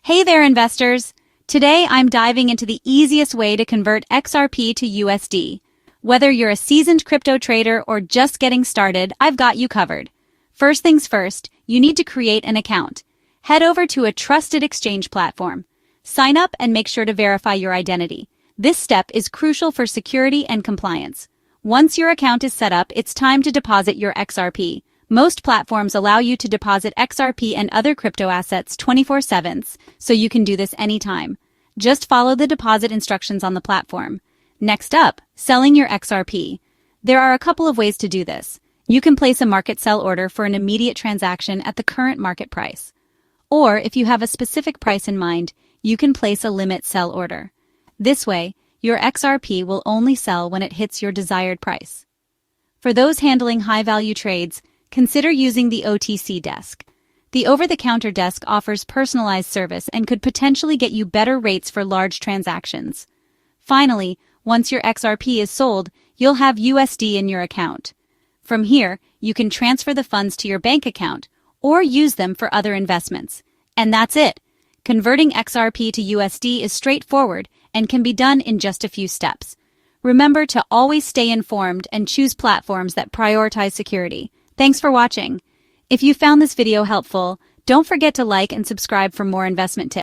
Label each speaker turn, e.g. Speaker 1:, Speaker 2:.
Speaker 1: Hey there, investors! Today I'm diving into the easiest way to convert XRP to USD. Whether you're a seasoned crypto trader or just getting started, I've got you covered. First things first, you need to create an account. Head over to a trusted exchange platform. Sign up and make sure to verify your identity. This step is crucial for security and compliance. Once your account is set up, it's time to deposit your XRP. Most platforms allow you to deposit XRP and other crypto assets 24/7, so you can do this anytime. Just follow the deposit instructions on the platform. Next up, selling your XRP. There are a couple of ways to do this. You can place a market sell order for an immediate transaction at the current market price. Or if you have a specific price in mind, you can place a limit sell order. This way, your XRP will only sell when it hits your desired price. For those handling high-value trades, consider using the OTC desk. The over-the-counter desk offers personalized service and could potentially get you better rates for large transactions. Finally, once your XRP is sold, you'll have USD in your account. From here, you can transfer the funds to your bank account or use them for other investments. And that's it. Converting XRP to USD is straightforward and can be done in just a few steps. Remember to always stay informed and choose platforms that prioritize security. Thanks for watching. If you found this video helpful, don't forget to like and subscribe for more investment tips.